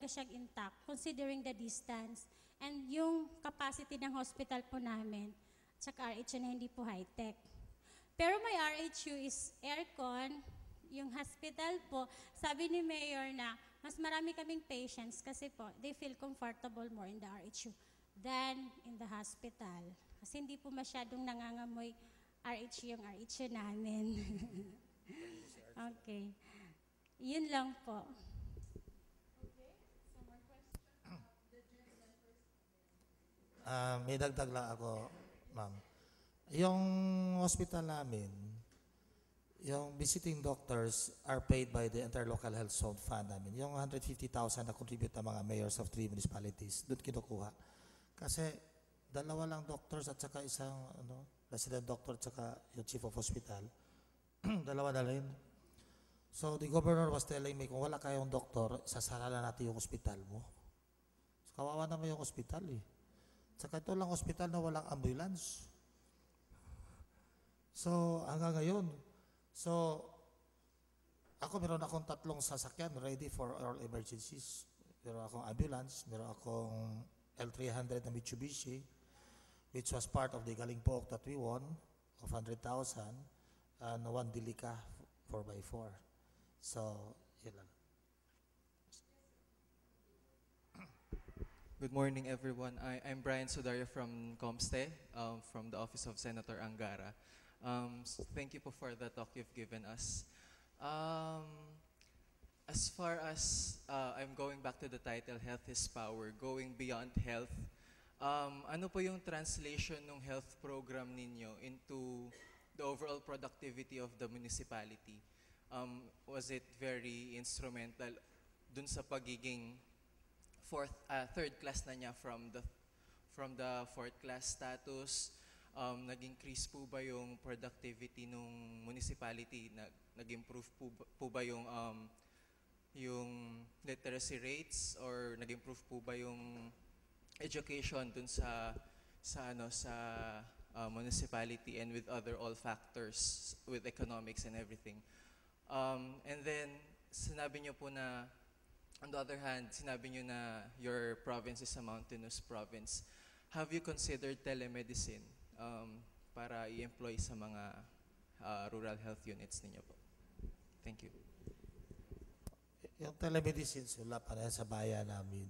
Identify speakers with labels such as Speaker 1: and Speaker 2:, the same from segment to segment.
Speaker 1: ko siyang intact considering the distance and yung capacity ng hospital po namin, tsaka RHU na hindi po high-tech. Pero may RHU is aircon, yung hospital po, sabi ni Mayor na mas marami kaming patients kasi po, they feel comfortable more in the RHU than in the hospital. Kasi hindi po masyadong nangangamoy RHU yung RHU namin. Okay. Yun lang po.
Speaker 2: May dagdag lang ako, ma'am. Yung hospital namin, yung visiting doctors are paid by the Interlocal Health Zone Fund namin. Yung 150,000 na contribute ng mga mayors of 3 municipalities, doon kinukuha. Kasi dalawa lang doctors at saka isang resident doctor at saka yung chief of hospital. Dalawa na rin. So the governor was telling me, kung wala kayong doktor, sasara na natin yung hospital mo. So, kawawa naman yung hospital eh. Saka ito lang hospital na walang ambulance. So, hanggang ngayon. So, ako meron akong 3 sasakyan ready for all emergencies. Meron akong ambulance, meron akong L300 na Mitsubishi, which was part of the Galing Pook that we won of 100,000, and 1 Delica 4x4. So, yun lang.
Speaker 3: Good morning, everyone. I'm Brian Sudario from Comste, from the Office of Senator Angara. Thank you for the talk you've given us. As far as I'm going back to the title, Health is Power, going beyond health, ano po yung translation ng health program ninyo into the overall productivity of the municipality? Was it very instrumental dun sa pagiging third class na niya from the fourth class status? Nag-increase po ba yung productivity ng municipality? Nag-improve po ba yung literacy rates, or nag-improve po ba yung education dun sa municipality, and with all factors, with economics and everything? And then sinabi niyo po na, on the other hand, sinabi niyo na your province is a mountainous province. Have you considered telemedicine para i-employ sa mga rural health units ninyo po? Thank you.
Speaker 2: Yung telemedicine, wala pa rin sa bayan namin.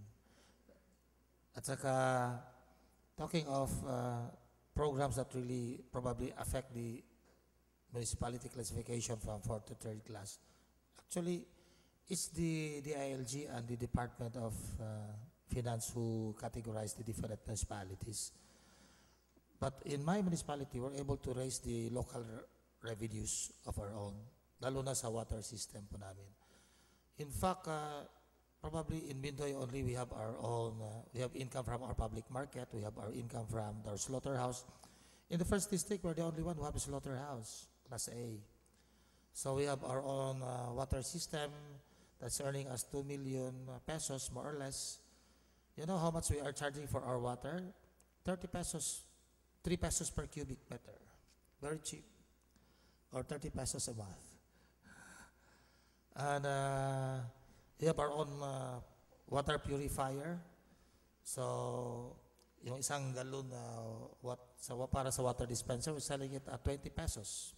Speaker 2: At saka, talking of programs that really probably affect the municipality classification from 4th to 3rd class, actually, it's the ILG and the Department of Finance who categorize the different municipalities. But in my municipality, we're able to raise the local revenues of our own, lalo na sa water system po namin. In fact, probably in Mindoy only we have our own, we have income from our public market, we have our income from our slaughterhouse. In the first district, we're the only one who have a slaughterhouse, Class A. So we have our own water system that's earning us 2 million pesos, more or less. You know how much we are charging for our water? 30 pesos, 3 pesos per cubic meter. Very cheap. Or 30 pesos a month. And we have our own water purifier. So, yung isang galon para sa water dispenser, we're selling it at 20 pesos.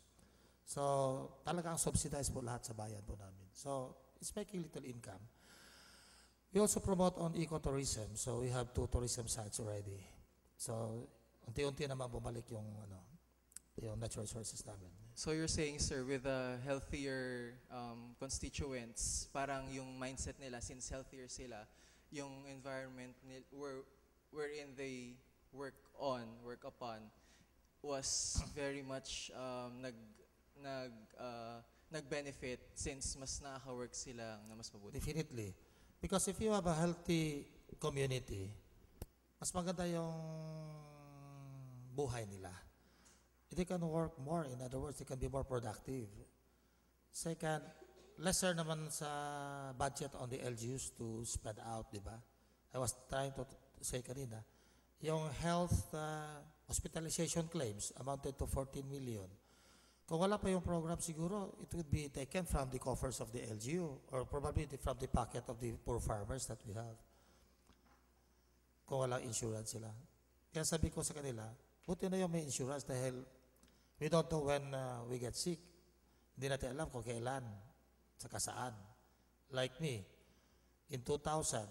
Speaker 2: So, talagang subsidized po lahat sa bayan po namin. So, it's making little income. We also promote on ecotourism. So, we have 2 tourism sites already. So, unti-unti naman bumalik yung natural resources namin.
Speaker 3: So you're saying, sir, with healthier constituents, parang yung mindset nila, since healthier sila, yung environment wherein they work upon, was very much nag-benefit since mas nakaka-work sila na mas mabuti.
Speaker 2: Definitely. Because if you have a healthy community, mas maganda yung buhay nila. They can work more. In other words, they can be more productive. Second, lesser naman sa budget on the LGUs to spend out, di ba? I was trying to say kanina, yung health hospitalization claims amounted to 14 million. Kung wala pa yung program siguro, it would be taken from the coffers of the LGU or probably from the pocket of the poor farmers that we have. Kung walang insurance sila. Kaya sabi ko sa kanila, buti na yung may insurance dahil we don't know when we get sick. Hindi natin alam kung kailan, saka saan. Like me, in 2000,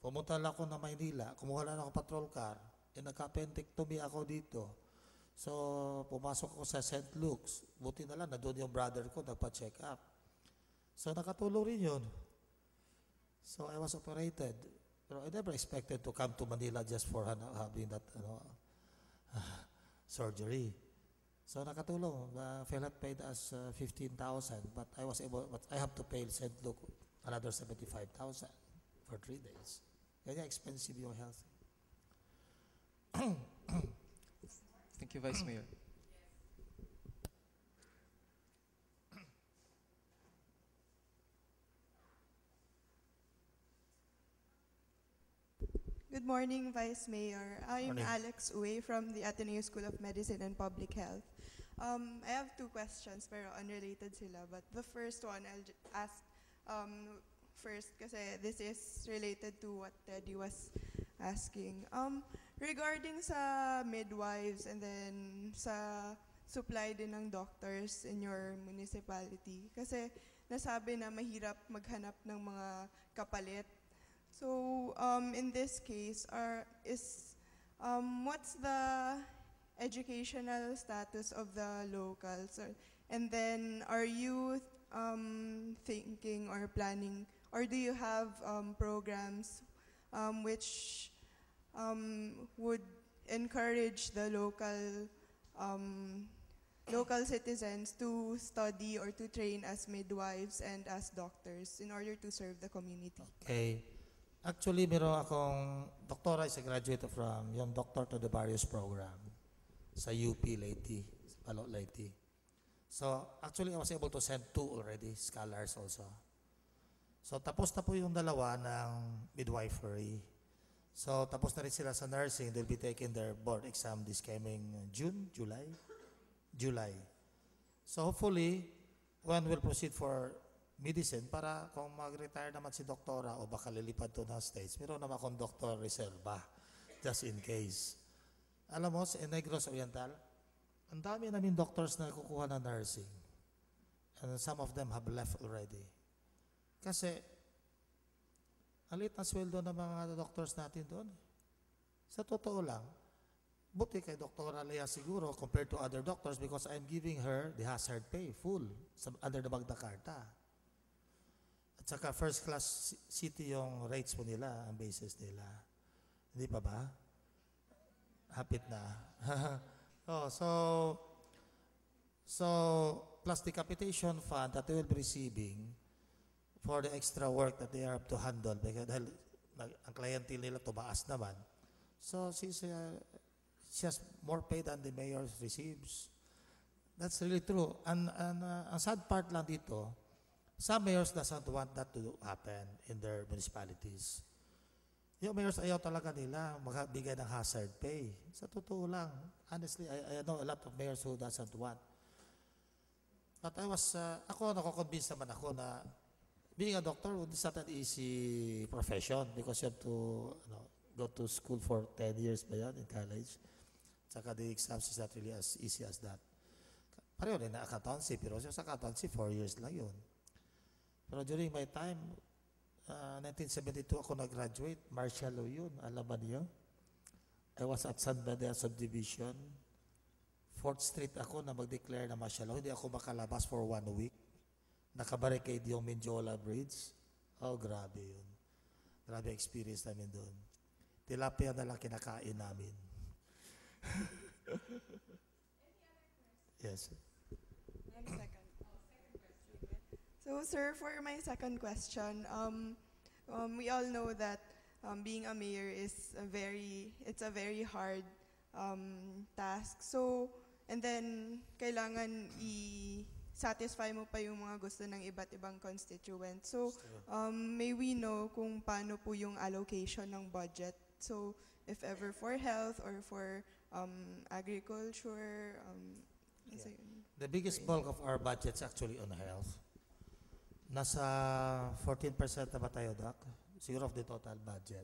Speaker 2: pumunta lang ako na Maynila, kumuha lang ako patrol car, nagka-appendectomy ako dito. So, pumasok ako sa St. Luke's. Buti na lang, na doon yung brother ko, nagpa-check up. So, nakatulong rin yun. So, I was operated. Pero I never expected to come to Manila just for having that surgery. So, nakatulong. Philip paid us 15,000, but I have to pay St. Luke another 75,000 for 3 days. Kaya expensive yung health.
Speaker 3: Thank you, Vice Mayor.
Speaker 4: Good morning, Vice Mayor. I'm
Speaker 2: Morning.
Speaker 4: Alex Uwe from the Ateneo School of Medicine and Public Health. I have 2 questions pero unrelated sila. But the first one, I'll ask first kasi this is related to what Teddy was asking. Regarding sa midwives and then sa supply din ng doctors in your municipality. Kasi nasabi na mahirap maghanap ng mga kapalit. So, in this case, what's the educational status of the locals? And then, are you thinking or planning, or do you have programs which would encourage the local citizens to study or to train as midwives and as doctors in order to serve the community?
Speaker 2: Okay. Actually, meron akong doctora is a graduate from yung Doctor to the Barrios program sa UP Leyte, sa Palo Leyte. So, actually, I was able to send 2 already, scholars also. So, tapos na po yung dalawa ng midwifery. So, tapos na rin sila sa nursing. They'll be taking their board exam this coming July. So, hopefully, one will proceed for medicine para kung mag-retire naman si doktora o baka lilipad to ng States, meron naman akong doktor reserva just in case. Alam mo, sa Negros Oriental, ang dami namin doctors na kukuha ng nursing. And some of them have left already. Kasi, ang liit na sweldo ng mga doctors natin doon. Sa totoo lang, buti kay Dr. Lea siguro compared to other doctors because I'm giving her the hazard pay, full, under the Magna Carta. At saka first class city yung rates po nila, ang basis nila. Hindi pa ba? Hapit na. So, plus the capitation fund that they will be receiving for the extra work that they have to handle because dahil ang clientele nila tumaas naman. So, she has more pay than the mayor receives. That's really true. And ang sad part lang dito, some mayors doesn't want that to happen in their municipalities. Yung mayors ayaw talaga nila magbigay ng hazard pay. Sa totoo lang, honestly, I know a lot of mayors who doesn't want. But ako nako-convince naman ako na being a doctor is not an easy profession because you have to go to school for 10 years ba yan in college. Saka the exams is not really as easy as that. Pareho rin na accountancy, pero sa accountancy 4 years lang yun. Pero during my time, 1972 ako nag-graduate, martial law yun, alam ba niyo? I was at San Beda Subdivision. 4th Street ako na mag-declare na martial law. Hindi ako makalabas for 1 week. Nakabarricade yung Mindiola Bridge. Oh, grabe yun. Grabe experience namin doon. Tilapia na lang kinakain namin. Yes.
Speaker 4: So, sir, for my second question, we all know that being a mayor is a very hard task. So, and then kailangan i-satisfy mo pa yung mga gusto ng iba't ibang constituents. So, may we know kung paano po yung allocation ng budget? So, if ever for health or for agriculture,
Speaker 2: Yeah. The biggest bulk of our budget's actually on health. Nasa 14% na ba tayo, Doc? Siguro of the total budget.